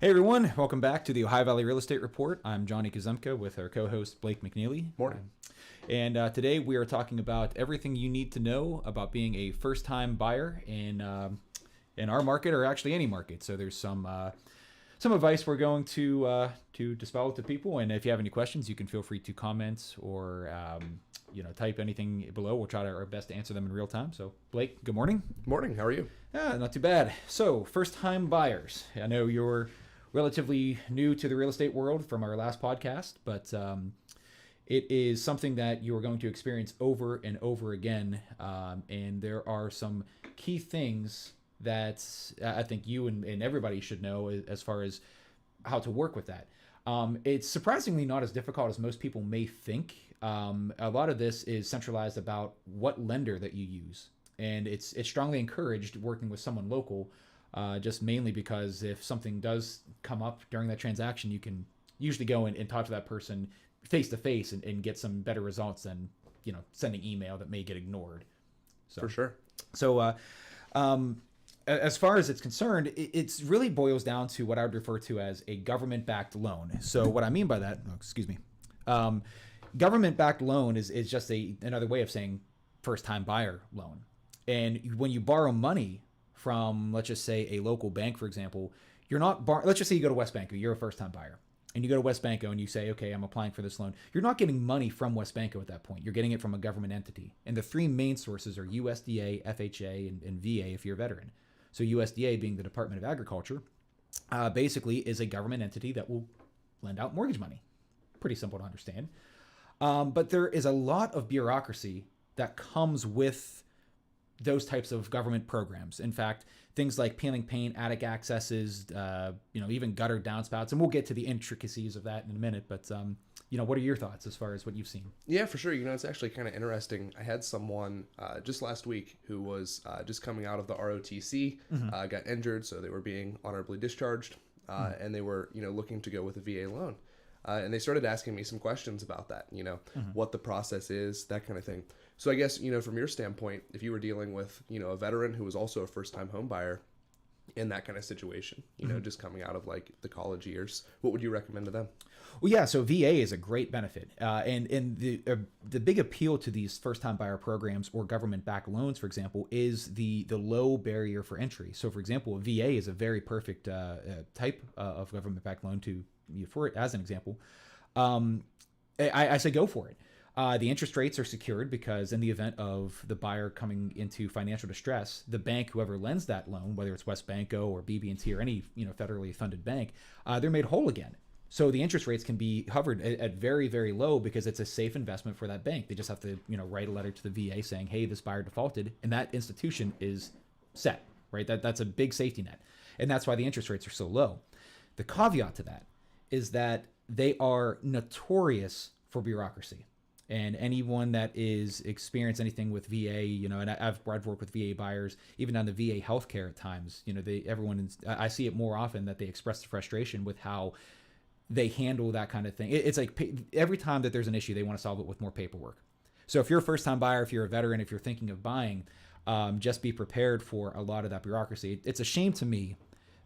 Hey everyone, welcome back to the Ohio Valley Real Estate Report. I'm Johnny Kazumka with our co-host Blake McNeely. Morning. And today we are talking about everything you need to know about being a first-time buyer in our market, or actually any market. So there's some advice we're going to dispel to people. And if you have any questions, you can feel free to comment or type anything below. We'll try our best to answer them in real time. So Blake, good morning. Morning. How are you? Not too bad. So first-time buyers. I know you're relatively new to the real estate world from our last podcast, but it is something that you are going to experience over and over again. And there are some key things that I think you and everybody should know as far as how to work with that. It's surprisingly not as difficult as most people may think. A lot of this is centralized about what lender that you use. And it's strongly encouraged working with someone local, just mainly because if something does come up during that transaction, you can usually go and talk to that person face to face and get some better results than sending email that may get ignored. So, for sure. So as far as it's concerned, it's really boils down to what I would refer to as a government-backed loan. So what I mean by that, government-backed loan is just another way of saying first-time buyer loan. And when you borrow money from, let's just say, a local bank, for example, you're not let's just say you go to WesBanco, you're a first-time buyer, and you go to WesBanco and you say, okay, I'm applying for this loan. You're not getting money from WesBanco at that point. You're getting it from a government entity. And the three main sources are USDA, FHA, and VA if you're a veteran. So USDA, being the Department of Agriculture, basically is a government entity that will lend out mortgage money. Pretty simple to understand. But there is a lot of bureaucracy that comes with those types of government programs. In fact, things like peeling paint, attic accesses, even gutter downspouts, and we'll get to the intricacies of that in a minute. But what are your thoughts as far as what you've seen? Yeah, for sure. It's actually kind of interesting. I had someone just last week who was just coming out of the ROTC, got injured, so they were being honorably discharged, and they were looking to go with a VA loan. And they started asking me some questions about that, what the process is, that kind of thing. So I guess, from your standpoint, if you were dealing with, a veteran who was also a first-time home buyer in that kind of situation, just coming out of like the college years, what would you recommend to them? Well, yeah, so VA is a great benefit. And the big appeal to these first-time buyer programs or government-backed loans, for example, is the low barrier for entry. So, for example, a VA is a very perfect type of government-backed loan for it, as an example. I say go for it. The interest rates are secured because in the event of the buyer coming into financial distress, the bank, whoever lends that loan, whether it's WesBanco or BB&T or any federally funded bank, they're made whole again. So the interest rates can be hovered at very, very low because it's a safe investment for that bank. They just have to write a letter to the VA saying, hey, this buyer defaulted, and that institution is set, right? That's a big safety net. And that's why the interest rates are so low. The caveat to that is that they are notorious for bureaucracy. And anyone that is experienced anything with VA, and I've worked with VA buyers, even on the VA healthcare at times, I see it more often that they express the frustration with how they handle that kind of thing. It's like every time that there's an issue, they want to solve it with more paperwork. So if you're a first-time buyer, if you're a veteran, if you're thinking of buying, just be prepared for a lot of that bureaucracy. It's a shame to me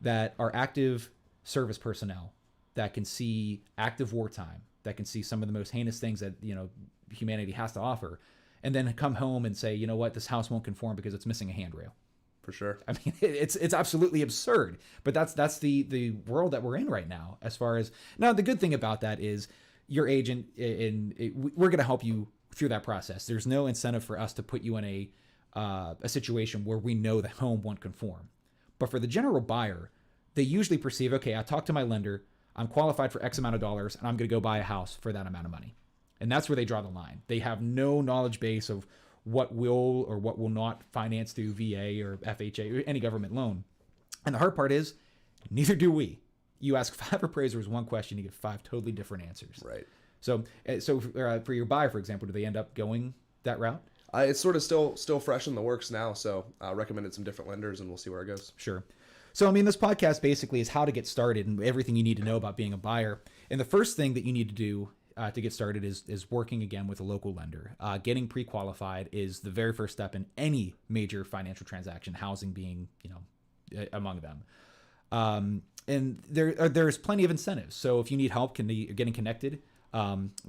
that our active service personnel that can see active wartime, that can see some of the most heinous things that humanity has to offer, and then come home and say, this house won't conform because it's missing a handrail. For sure. I mean, it's absolutely absurd, but that's the world that we're in right now. As far as now, the good thing about that is your agent, we're going to help you through that process. There's no incentive for us to put you in a situation where we know the home won't conform. But for the general buyer, they usually perceive, okay, I talked to my lender, I'm qualified for X amount of dollars, and I'm going to go buy a house for that amount of money. And that's where they draw the line. They have no knowledge base of what will or what will not finance through VA or FHA or any government loan. And the hard part is, neither do we. You ask 5 appraisers one question, you get 5 totally different answers. Right. So for your buyer, for example, do they end up going that route? It's sort of still fresh in the works now, so I recommended some different lenders, and we'll see where it goes. Sure. So, this podcast basically is how to get started and everything you need to know about being a buyer. And the first thing that you need to do to get started is working again with a local lender. Getting pre-qualified is the very first step in any major financial transaction, housing being, among them. And there's plenty of incentives. So if you need help getting connected, do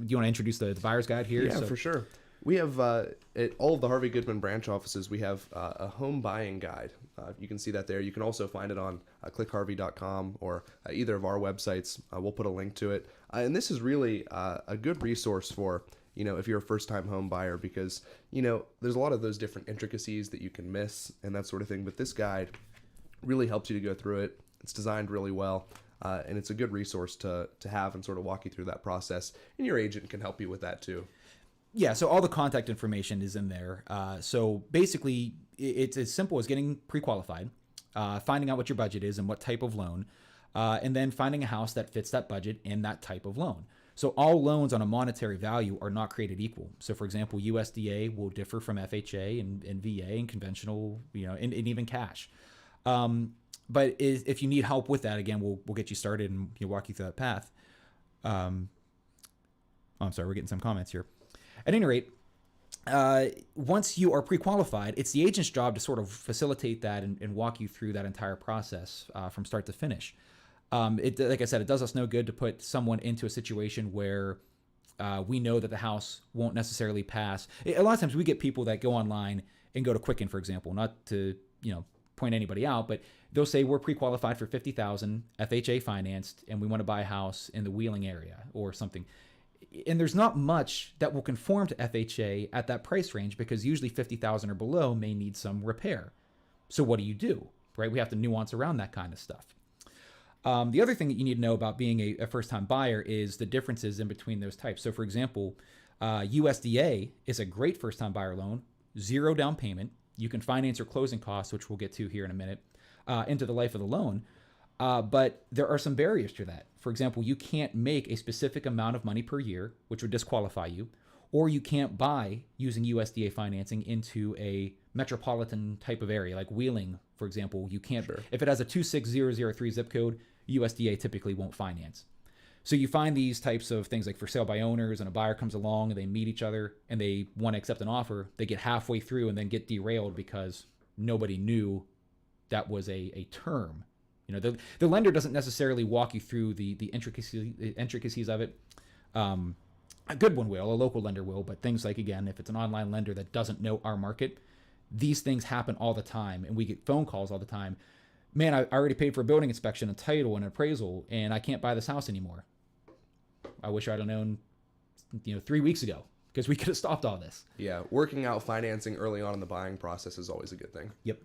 you want to introduce the buyer's guide here? Yeah, for sure. We have at all of the Harvey Goodman branch offices, we have a home buying guide. You can see that there. You can also find it on clickharvey.com or either of our websites. We'll put a link to it. And this is really a good resource for, if you're a first-time home buyer, because, there's a lot of those different intricacies that you can miss and that sort of thing. But this guide really helps you to go through it. It's designed really well. And it's a good resource to have and sort of walk you through that process. And your agent can help you with that too. Yeah, so all the contact information is in there. So basically, it's as simple as getting pre-qualified, finding out what your budget is and what type of loan, and then finding a house that fits that budget and that type of loan. So all loans on a monetary value are not created equal. So for example, USDA will differ from FHA and VA and conventional, and even cash. But if you need help with that, again, we'll get you started and walk you through that path. I'm sorry, we're getting some comments here. At any rate, once you are pre-qualified, it's the agent's job to sort of facilitate that and walk you through that entire process from start to finish. Like I said, it does us no good to put someone into a situation where we know that the house won't necessarily pass. A lot of times we get people that go online and go to Quicken, for example, not to point anybody out, but they'll say we're pre-qualified for $50,000, FHA financed, and we want to buy a house in the Wheeling area or something. And there's not much that will conform to FHA at that price range because usually $50,000 or below may need some repair. So what do? Right? We have to nuance around that kind of stuff. The other thing that you need to know about being a first-time buyer is the differences in between those types. So for example, USDA is a great first-time buyer loan, 0 down payment. You can finance your closing costs, which we'll get to here in a minute, into the life of the loan. But there are some barriers to that. For example, you can't make a specific amount of money per year, which would disqualify you, or you can't buy using USDA financing into a metropolitan type of area, like Wheeling, for example. You can't, Sure. If it has a 26003 zip code, USDA typically won't finance. So you find these types of things like for sale by owners, and a buyer comes along and they meet each other and they want to accept an offer. They get halfway through and then get derailed because nobody knew that was a term. The lender doesn't necessarily walk you through the intricacies of it. A good one will, a local lender will, but things like, again, if it's an online lender that doesn't know our market, these things happen all the time, and we get phone calls all the time. Man, I already paid for a building inspection, a title, and an appraisal, and I can't buy this house anymore. I wish I'd have known, 3 weeks ago, because we could have stopped all this. Yeah, working out financing early on in the buying process is always a good thing. Yep.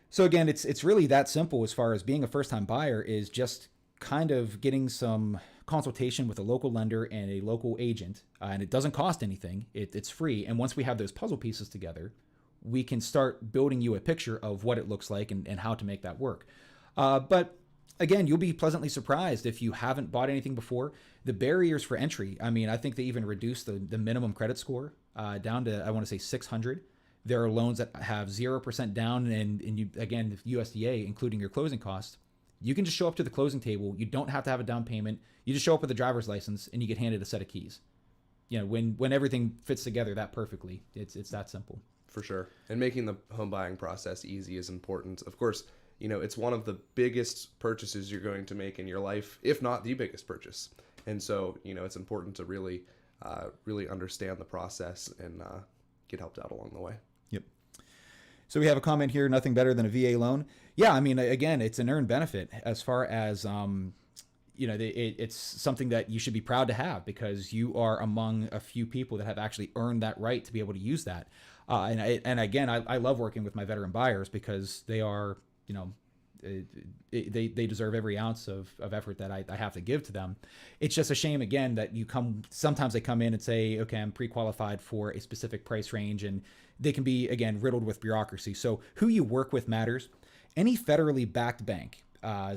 So again, it's really that simple as far as being a first-time buyer is just kind of getting some consultation with a local lender and a local agent, and it doesn't cost anything. It's free. And once we have those puzzle pieces together, we can start building you a picture of what it looks like and how to make that work. But again, you'll be pleasantly surprised if you haven't bought anything before. The barriers for entry, I think they even reduced the minimum credit score down to, I want to say 600. There are loans that have 0% down, and you, again, the USDA, including your closing costs, you can just show up to the closing table. You don't have to have a down payment. You just show up with a driver's license, and you get handed a set of keys. When everything fits together that perfectly, it's that simple. For sure. And making the home buying process easy is important. Of course, it's one of the biggest purchases you're going to make in your life, if not the biggest purchase. And so, it's important to really understand the process and get helped out along the way. Yep. So we have a comment here, nothing better than a VA loan. Yeah, again, it's an earned benefit as far as, it's something that you should be proud to have because you are among a few people that have actually earned that right to be able to use that. And again, I love working with my veteran buyers because they are, they deserve every ounce of effort that I have to give to them. It's just a shame, again, that sometimes they come in and say, okay, I'm pre-qualified for a specific price range, and they can be, again, riddled with bureaucracy. So who you work with matters. Any federally backed bank,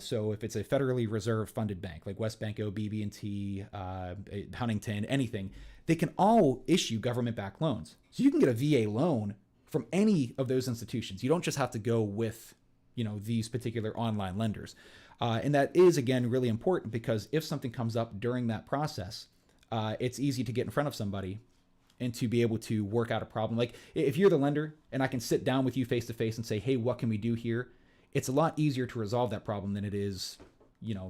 so if it's a federally reserve funded bank like Westbanco, BB&T, Huntington, anything, they can all issue government-backed loans. So you can get a VA loan from any of those institutions. You don't just have to go with these particular online lenders. And that is, again, really important because if something comes up during that process, it's easy to get in front of somebody and to be able to work out a problem. Like if you're the lender and I can sit down with you face to face and say, hey, what can we do here? it's a lot easier to resolve that problem than it is,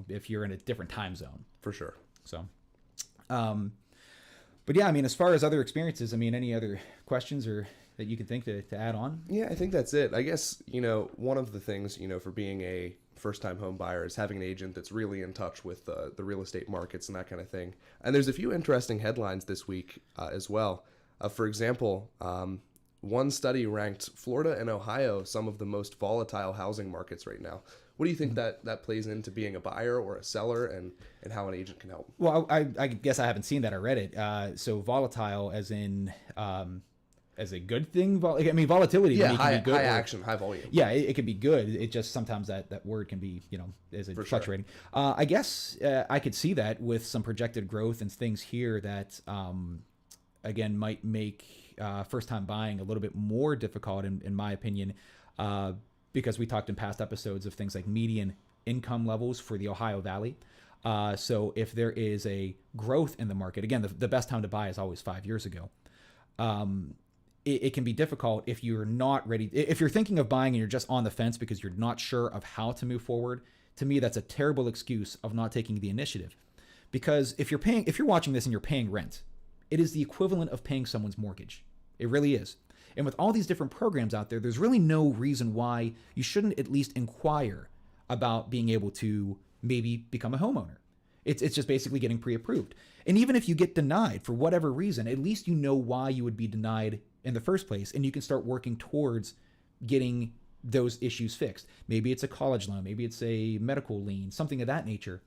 if you're in a different time zone. For sure. So, but yeah, I mean, as far as other experiences, I mean, any other questions or that you can think to add on? Yeah, I think that's it. I guess, one of the things, for being a first-time home buyer is having an agent that's really in touch with the real estate markets and that kind of thing. And there's a few interesting headlines this week as well. For example, one study ranked Florida and Ohio some of the most volatile housing markets right now. What do you think that plays into being a buyer or a seller, and how an agent can help? Well, I guess I haven't seen that. I read it. So volatile as in... as a good thing? I mean, volatility can be good. High action, high volume. Yeah, it can be good. It just sometimes that word can be, is it fluctuating. Sure. I guess I could see that with some projected growth and things here that, again, might make first-time buying a little bit more difficult, in my opinion, because we talked in past episodes of things like median income levels for the Ohio Valley. So if there is a growth in the market, again, the best time to buy is always 5 years ago. It can be difficult if you're not ready. If you're thinking of buying and you're just on the fence because you're not sure of how to move forward, to me, that's a terrible excuse of not taking the initiative. Because if you're watching this and you're paying rent, it is the equivalent of paying someone's mortgage. It really is. And with all these different programs out there, there's really no reason why you shouldn't at least inquire about being able to maybe become a homeowner. It's just basically getting pre-approved. And even if you get denied for whatever reason, at least you know why you would be denied in the first place, and you can start working towards getting those issues fixed. Maybe it's a college loan, maybe it's a medical lien, something of that nature.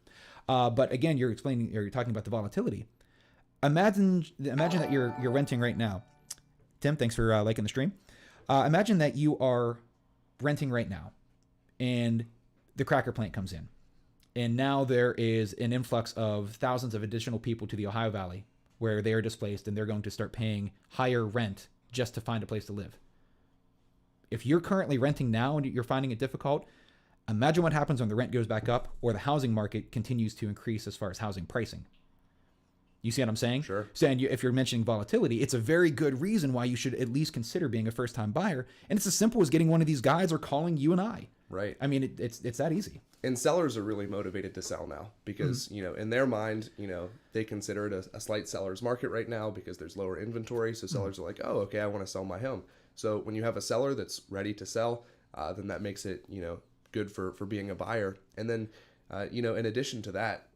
But again, you're talking about the volatility. Imagine that you're renting right now. Tim, thanks for liking the stream. Imagine that you are renting right now, and the cracker plant comes in. And now there is an influx of thousands of additional people to the Ohio Valley where they are displaced and they're going to start paying higher rent just to find a place to live. If you're currently renting now and you're finding it difficult, imagine what happens when the rent goes back up or the housing market continues to increase as far as housing pricing. You see what I'm saying? Sure. So, and if you're mentioning volatility, it's a very good reason why you should at least consider being a first-time buyer. And it's as simple as getting one of these guys or calling you and I. Right. I mean, it's that easy. And sellers are really motivated to sell now because, in their mind, they consider it a slight seller's market right now because there's lower inventory. So sellers are like, oh, okay, I want to sell my home. So when you have a seller that's ready to sell, then that makes it, good for being a buyer. And then, in addition to that,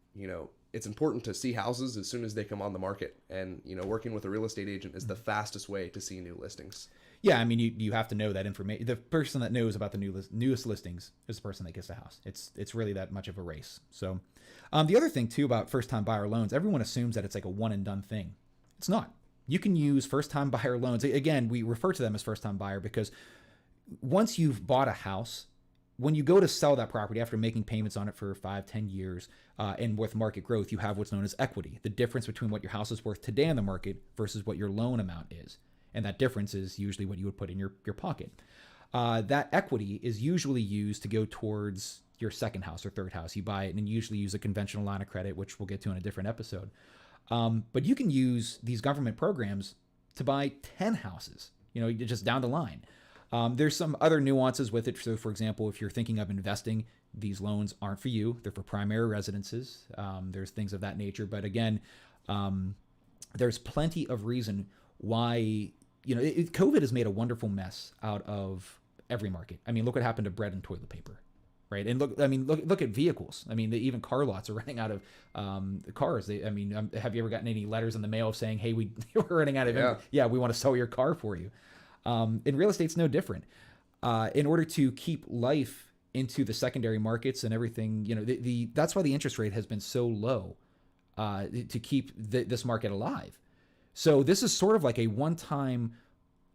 it's important to see houses as soon as they come on the market. And, working with a real estate agent is the fastest way to see new listings. Yeah, I mean, you have to know that information. The person that knows about the newest listings is the person that gets the house. It's really that much of a race. So the other thing, too, about first-time buyer loans, everyone assumes that it's like a one-and-done thing. It's not. You can use first-time buyer loans. Again, we refer to them as first-time buyer because once you've bought a house, when you go to sell that property after making payments on it for 5-10 years and with market growth, you have what's known as equity, the difference between what your house is worth today on the market versus what your loan amount is. And that difference is usually what you would put in your pocket. That equity is usually used to go towards your second house or third house. You buy it and usually use a conventional line of credit, which we'll get to in a different episode. But you can use these government programs to buy 10 houses, just down the line. There's some other nuances with it. So, for example, if you're thinking of investing, these loans aren't for you. They're for primary residences. There's things of that nature. But again, there's plenty of reason why, COVID has made a wonderful mess out of every market. I mean, look what happened to bread and toilet paper, right? And look at vehicles. I mean, even car lots are running out of cars. Have you ever gotten any letters in the mail saying, hey, we're running out of we want to sell your car for you. In real estate, it's no different. In order to keep life into the secondary markets and everything, that's why the interest rate has been so low to keep this market alive. So this is sort of like a one-time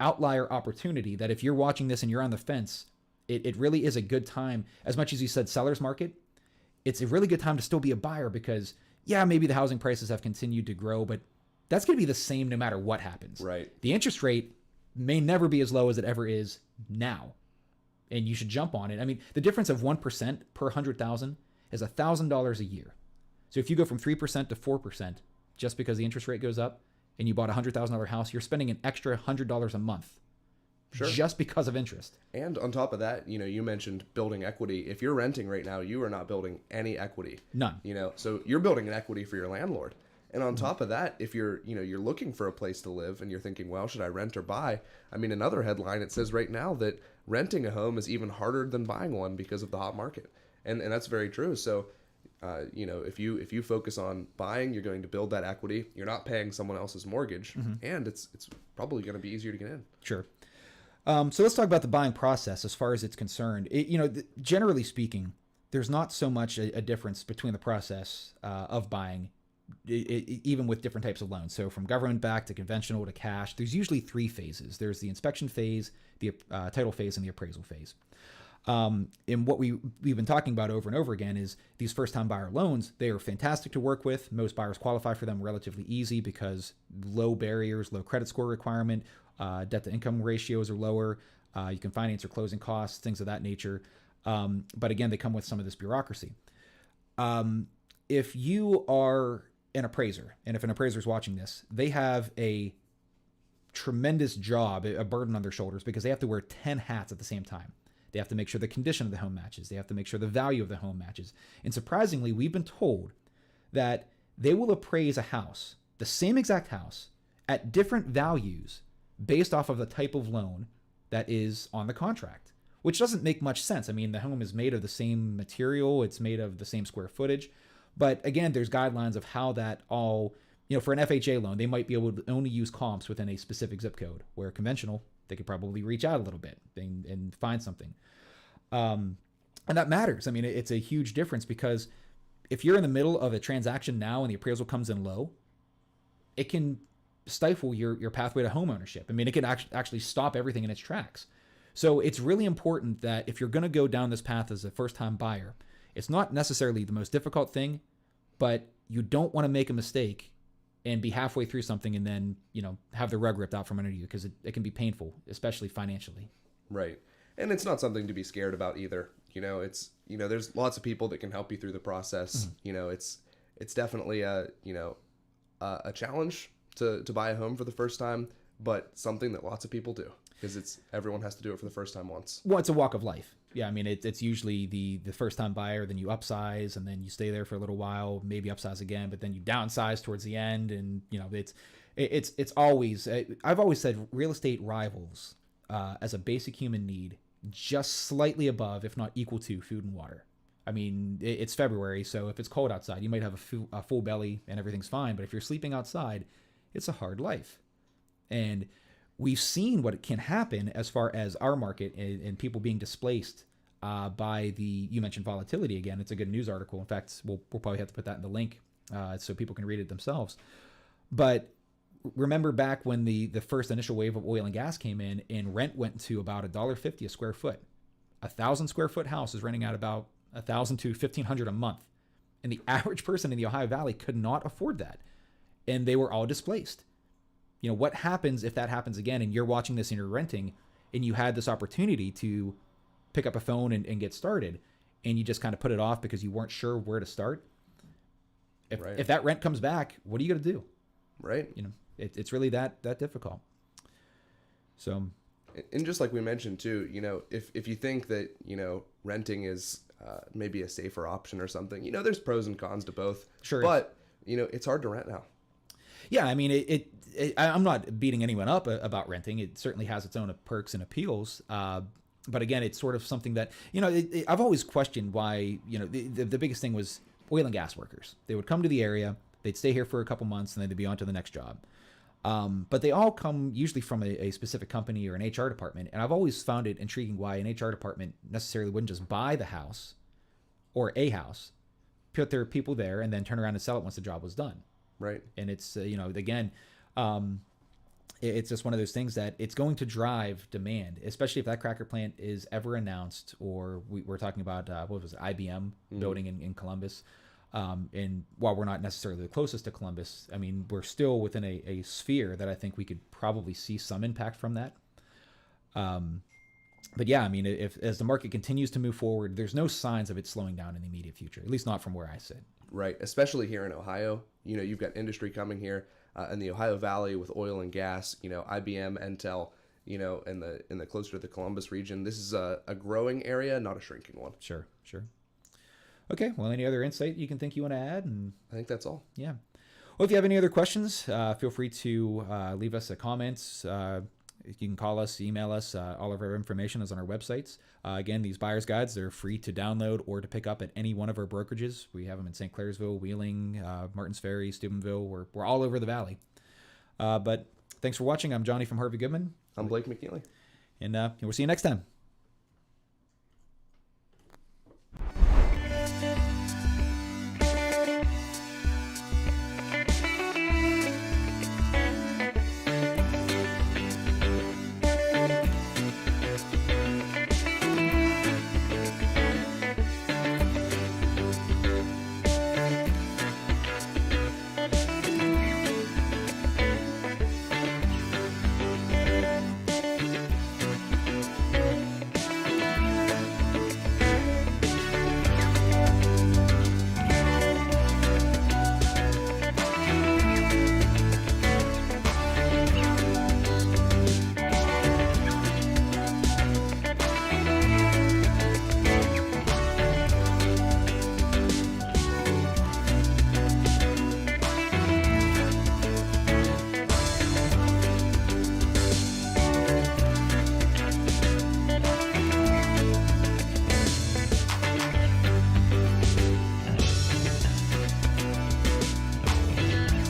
outlier opportunity that if you're watching this and you're on the fence, it really is a good time. As much as you said seller's market, it's a really good time to still be a buyer because, maybe the housing prices have continued to grow, but that's going to be the same no matter what happens. Right. The interest rate may never be as low as it ever is now, and you should jump on it. I mean, the difference of 1% per 100,000 is $1,000 a year. So if you go from 3% to 4% just because the interest rate goes up, and you bought a $100,000 house, you're spending an extra $100 a month Sure. just because of interest. And on top of that, you mentioned building equity. If you're renting right now, you are not building any equity. None. So you're building an equity for your landlord. And on top of that, if you're looking for a place to live and you're thinking, well, should I rent or buy? I mean, another headline, it says right now that renting a home is even harder than buying one because of the hot market. And that's very true. So, if you focus on buying, you're going to build that equity. You're not paying someone else's mortgage, and it's probably going to be easier to get in. Sure. So let's talk about the buying process as far as it's concerned. Generally speaking, there's not so much a difference between the process of buying, even with different types of loans. So from government backed to conventional to cash, there's usually 3 phases. There's the inspection phase, the title phase, and the appraisal phase. And what we've been talking about over and over again is these first-time buyer loans. They are fantastic to work with. Most buyers qualify for them relatively easy because low barriers, low credit score requirement, debt-to-income ratios are lower. You can finance your closing costs, things of that nature. But again, they come with some of this bureaucracy. If you are an appraiser, and if an appraiser is watching this, they have a tremendous job, a burden on their shoulders because they have to wear 10 hats at the same time. They have to make sure the condition of the home matches. They have to make sure the value of the home matches. And surprisingly, we've been told that they will appraise a house, the same exact house, at different values based off of the type of loan that is on the contract, which doesn't make much sense. I mean, the home is made of the same material. It's made of the same square footage. But again, there's guidelines of how that all, for an FHA loan, they might be able to only use comps within a specific zip code, where conventional, they could probably reach out a little bit and find something. And that matters. I mean, it's a huge difference because if you're in the middle of a transaction now and the appraisal comes in low, it can stifle your pathway to home ownership. I mean, it can actually stop everything in its tracks. So it's really important that if you're going to go down this path as a first-time buyer, it's not necessarily the most difficult thing, but you don't want to make a mistake and be halfway through something and then, have the rug ripped out from under you because it can be painful, especially financially. Right. And it's not something to be scared about either. There's lots of people that can help you through the process. Mm-hmm. It's definitely a challenge to buy a home for the first time, but something that lots of people do because everyone has to do it for the first time once. Well, it's a walk of life. Yeah, I mean, it's usually the first time buyer, then you upsize, and then you stay there for a little while, maybe upsize again, but then you downsize towards the end, and it's always. I've always said real estate rivals as a basic human need, just slightly above, if not equal to, food and water. I mean, it's February, so if it's cold outside, you might have a full belly and everything's fine, but if you're sleeping outside, it's a hard life, and we've seen what can happen as far as our market and people being displaced by you mentioned volatility again. It's a good news article. In fact, we'll probably have to put that in the link so people can read it themselves. But remember back when the first initial wave of oil and gas came in and rent went to about $1.50 a square foot. 1,000 square foot house is renting out about $1,000 to $1,500 a month. And the average person in the Ohio Valley could not afford that. And they were all displaced. What happens if that happens again and you're watching this and you're renting and you had this opportunity to pick up a phone and get started and you just kind of put it off because you weren't sure where to start? If that rent comes back, what are you going to do? Right. It's really that difficult. So, and just like we mentioned too, if you think that, renting is maybe a safer option or something, there's pros and cons to both. Sure. But, it's hard to rent now. Yeah, I mean, I'm not beating anyone up about renting. It certainly has its own perks and appeals. But again, it's sort of something that, I've always questioned why, the biggest thing was oil and gas workers. They would come to the area, they'd stay here for a couple months, and then they'd be on to the next job. But they all come usually from a specific company or an HR department. And I've always found it intriguing why an HR department necessarily wouldn't just buy the house or a house, put their people there, and then turn around and sell it once the job was done. Right. And it's, again, it's just one of those things that it's going to drive demand, especially if that cracker plant is ever announced, or we're talking about, what was it, IBM building in Columbus. And while we're not necessarily the closest to Columbus, I mean, we're still within a sphere that I think we could probably see some impact from that. But yeah, I mean, as the market continues to move forward, there's no signs of it slowing down in the immediate future, at least not from where I sit. Right. Especially here in Ohio, you've got industry coming here in the Ohio Valley with oil and gas, IBM, Intel. in the closer to the Columbus region. This is a growing area, not a shrinking one. Sure. Okay. Well, any other insight you want to add? And I think that's all. yeah. Well, if you have any other questions, feel free to leave us a comments. You can call us, email us. All of our information is on our websites. Again, these buyer's guides, they're free to download or to pick up at any one of our brokerages. We have them in St. Clairsville, Wheeling, Martins Ferry, Steubenville. We're all over the valley. But thanks for watching. I'm Johnny from Harvey Goodman. I'm Blake McNeely. And we'll see you next time.